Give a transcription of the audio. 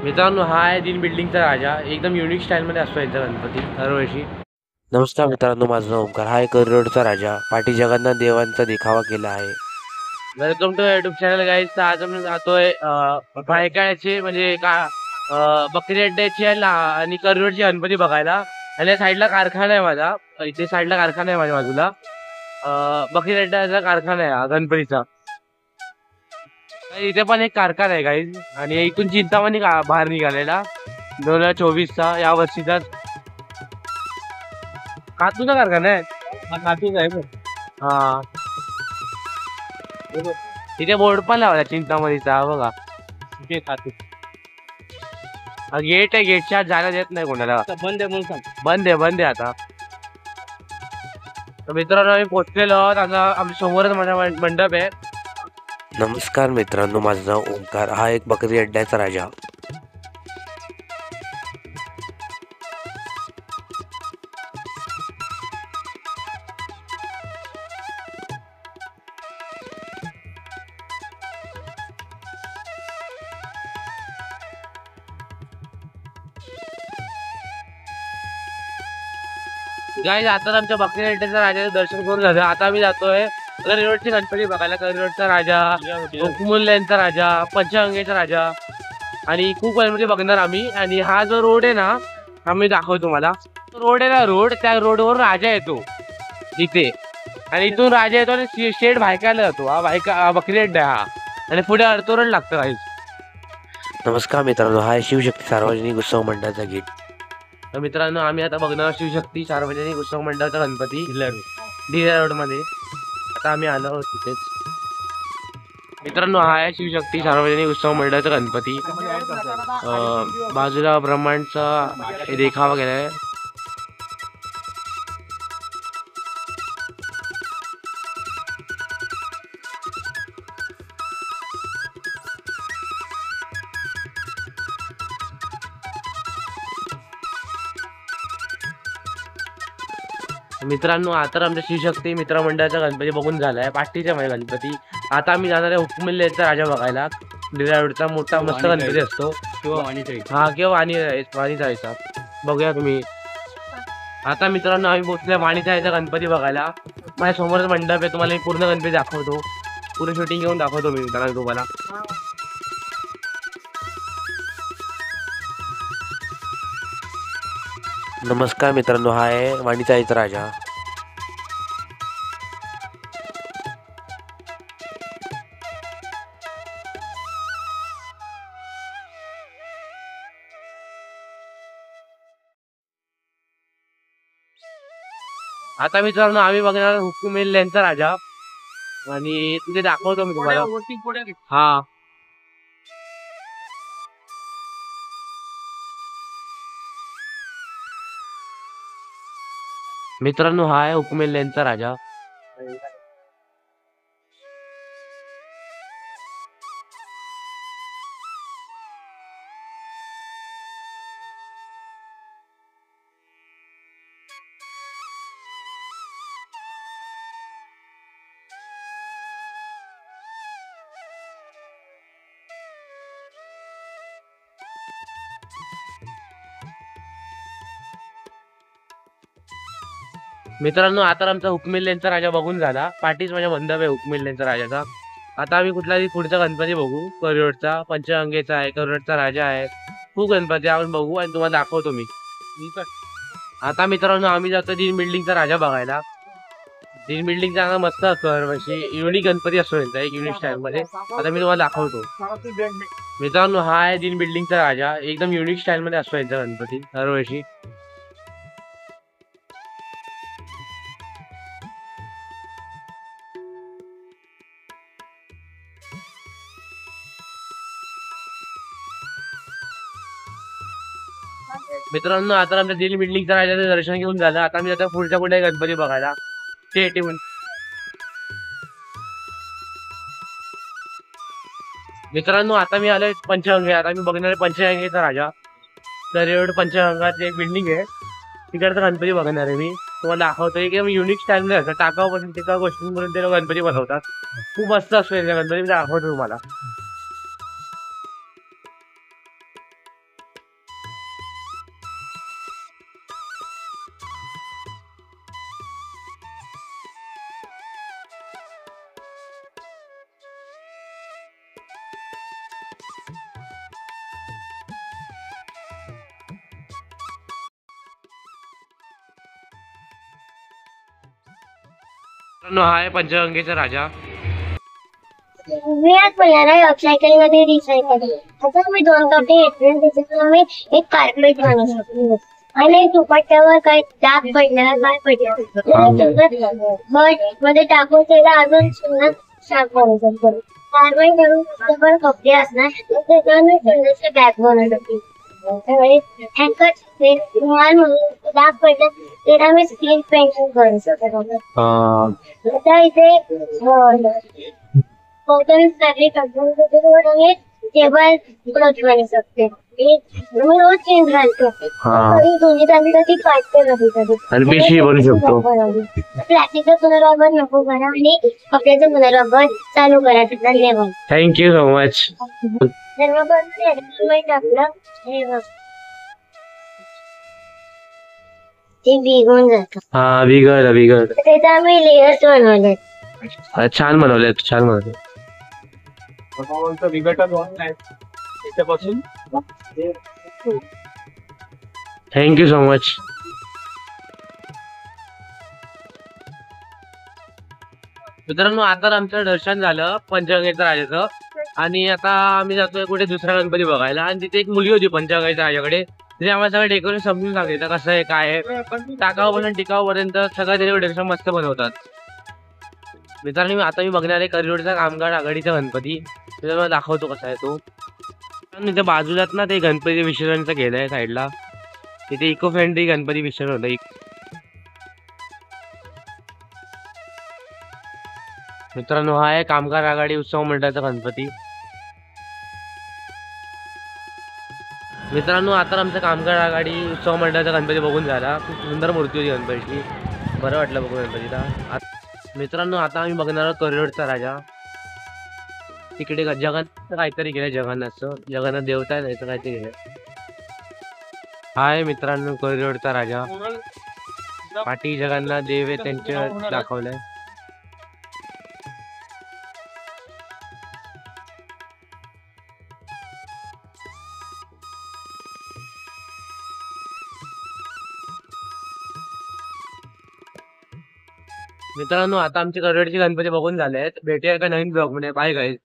मित्रांनो, हा आहे दिन बिल्डिंगचा राजा. एकदम युनिक स्टाईलमध्ये असतो यांचा गणपती दरवर्षी. नमस्कार मित्रांनो, माझं नाव ओंकार. हा एक रोडचा राजा पाठी जगन्नाथ देवांचा देखावा केला आहे. Welcome to YouTube channel guys. तर आज आपण जातोय भायखळ्याचे म्हणजे बकरी अड्ड्याची आणि करिरोडची गणपती बघायला. आणि या साईडला कारखाना आहे माझा. इथे साईडला कारखाना आहे माझ्या बाजूला. बकरी अड्ड्याचा कारखाना आहे हा गणपतीचा. इथे पण एक कारखाना आहे गाईज. आणि इथून चिंतामणी बाहेर निघालेला 2024चा या वर्षीचा कातूचा कारखाना आहे. हा कातूच आहे. हा तिथे बोर्ड पण लावला चिंतामणीचा बघा. तिथे कातू गेट आहे. गेटच्या आत जायला देत नाही कोणाला. बंद आहे म्हणून बंद आहे आता. तर मित्रांनो, आम्ही पोहोचलेलो आहोत. आता आमच्या समोरच माझा मंडप आहे. नमस्कार मित्रांनो, माझं नाव ओंकार. हा एक बकरी अड्ड्याचा राजा. गाईज, आता आमच्या बकरी अड्ड्याच्या राजाचं दर्शन करून झालं. आता आम्ही जातोय करिरोडची गणपती बघायला. करिरोडचा राजा, हुकुमुल्ल्यांचा राजा, पंचगंगेचा राजा आणि खूप गणपती बघणार आम्ही. आणि हा जो रोड आहे ना, आम्ही दाखवतो तुम्हाला. रोड आहे ना, त्या रोडवर राजा येतो इथे. आणि इथून राजा येतो आणि शेड भायकायला जातो. हा बकरी अड्डा हा. आणि पुढे अर्थोरण लागतं गाईज. नमस्कार मित्रांनो, हा आहे शिवशक्ती सार्वजनिक उत्सव मंडळाचा गेट. तर मित्रांनो, आम्ही आता बघणार शिवशक्ती सार्वजनिक उत्सव मंडळाचा गणपती ढिरा रोड मध्ये. आता आम्ही आलो आहोत तिथेच. मित्रांनो, हा आहे शिवशक्ती सार्वजनिक उत्सव मंडळाचा गणपती. बाजूला ब्रह्मांडचा देखावा केलाय. मित्रांनो, आता आमच्या शिवशक्ती मित्र मंडळाचा गणपती बघून झालाय. पाठीचा माझा गणपती. आता आम्ही जाणार आहे हुकुमुल्ल्यांचा राजा बघायला. ढिरा रोडचा मोठा मस्त गणपती असतो. हा, किंवा वाणी जायचा बघूया तुम्ही. आता मित्रांनो, आम्ही पोहोचलोय वाणीचा गणपती बघायला. माझ्या समोरच मंडप आहे. तुम्हाला मी पूर्ण गणपती दाखवतो. पूर्ण शूटिंग घेऊन दाखवतो मी मित्रांनो तुम्हाला. नमस्कार मित्रांनो, हा आहे वाणीचा राजा. आता मित्रांनो, आम्ही बघणार हुकुमुल्ल्यांचा राजा. आणि तिथे दाखवतो मी तुम्हाला. हा, मित्रांनो, हा आहे हुकुमुल्ल्यांचा राजा. मित्रांनो, आता आमचा हुकुमुल्ल्यांचा राजा बघून झाला. पाठीच माझ्या मंडप आहे हुकुमुल्ल्यांचा राजाचा. आता आम्ही कुठलाही पुढचा गणपती बघू. करिरोडचा पंचगंगेचा आहे, करिरोडचा राजा आहे. खूप गणपती आपण बघू आणि तुम्हाला दाखवतो मी. आता मित्रांनो, आम्ही जातो दिन बिल्डिंगचा राजा बघायला. दिन बिल्डिंगचा मस्त असतो दरवर्षी. युनिक गणपती असतो त्यांचा, एक युनिक स्टाईल मध्ये. आता मी तुम्हाला दाखवतो. मित्रांनो, हा आहे दिन बिल्डिंगचा राजा. एकदम युनिक स्टाईल मध्ये असतो यांचा गणपती दरवर्षी. मित्रांनो, आता आमच्या दिल बिल्डिंगचा राजाचं दर्शन घेऊन झालं. आता आम्ही आता पुढच्या कुठे गणपती बघायला. ते ठेवून मित्रांनो, आता मी आलोय पंचगंगे. आता मी बघणार पंचगंगेचा राजा. तर एवढं पंचगंगाची एक बिल्डिंग आहे. तिकडचा गणपती बघणार आहे मी. तुम्हाला दाखवतोय की युनिक स्टाईल मध्ये असतं. टाकावापासून टिकाऊ गोष्टींवरून ते लोक गणपती बनवतात. खूप मस्त असतो गणपती. मी दाखवतो तुम्हाला. मित्रांनो, हा आहे पंचगंगेचा राजा. मी आज पहिल्यांदा अपसायकलिंग मध्ये रिसायकल आता मी 2 कपडे घेतले त्याच्यातून मी एक कार्पेट बनवू शकतो आणि दुपट्ट्यावर काही डाग पडलेला काय पडलेला बट मध्ये टाकून त्याला अजून सुंदर साफ करू शकतो. कार्पेट करून पुस्तकावर कपडे असणार त्याच्यावर मी सुंदरसे बॅग बनवू शकतो. हँकर डाग पडले त्याला मी स्क्रीन पेंटिंग करू शकतो. आता इथे कॉटन फैब्रिक आणि टेबल क्लॉथ बनवू शकते. मी रोज चेंज घालतो तरी दोन्ही तांदूळाची काढते कधी आणि पिशवी बनवू शकतो. प्लास्टिकचा पुनर्वापर नको करा आणि कपड्याचा पुनर्वापर चालू करा. धन्यवाद. Thank you so much. सर्व टाकलं हे बघ ते भिगून जातं. हा, बिघड त्याचा आम्ही लेयर्स बनवले. छान बनवले, छान बनवले. Thank you so much. मित्रांनो, आता आमचं दर्शन झालं पंचगंगेच्या राजाचं आणि आता आम्ही जातोय कुठे दुसरा गणपती बघायला. आणि तिथे एक मुलगी होती पंचगंगेच्या राजाकडे. तिथे आम्हाला सगळं डेकोरेशन समजून सांगितलं कसं आहे काय आहे. टाकावापासून टिकावापर्यंत सगळं त्याच्यावर डेकोरेशन मस्त बनवतात. मित्रांनो, आता मी बघणार आहे करिरोडचा कामगार आघाडीचा गणपती. तुम्हाला दाखवतो कसा आहे तो. इथे बाजूलाच ना ते गणपती विसर्जनचं केलंय साईडला. तिथे इको फ्रेंडली गणपती विसर्जन होतं. मित्रांनो, हा आहे कामगार आघाडी उत्सव मंडळाचा गणपती. मित्रांनो, आता आमचा कामगार आघाडी उत्सव मंडळाचा गणपती बघून झाला. खूप सुंदर मूर्ती होती गणपतीची. बरं वाटलं बघून गणपतीला. मित्रांनो, आता आम्ही बघणार आहोत करिरोडचा राजा. तिकडे जगन्नाथ काहीतरी केलं, जगन्नाथ देवता नाही तर काहीतरी केलं. हा आहे मित्रांनो करिरोडचा राजा. पाठी जगन्नाथ देव आहे त्यांच्या दाखवलंय. मित्रांनो, आता आमचे करिरोडचे गणपती बघून झाले आहेत. भेटूया एका नवीन ब्लॉग मध्ये. Bye guys.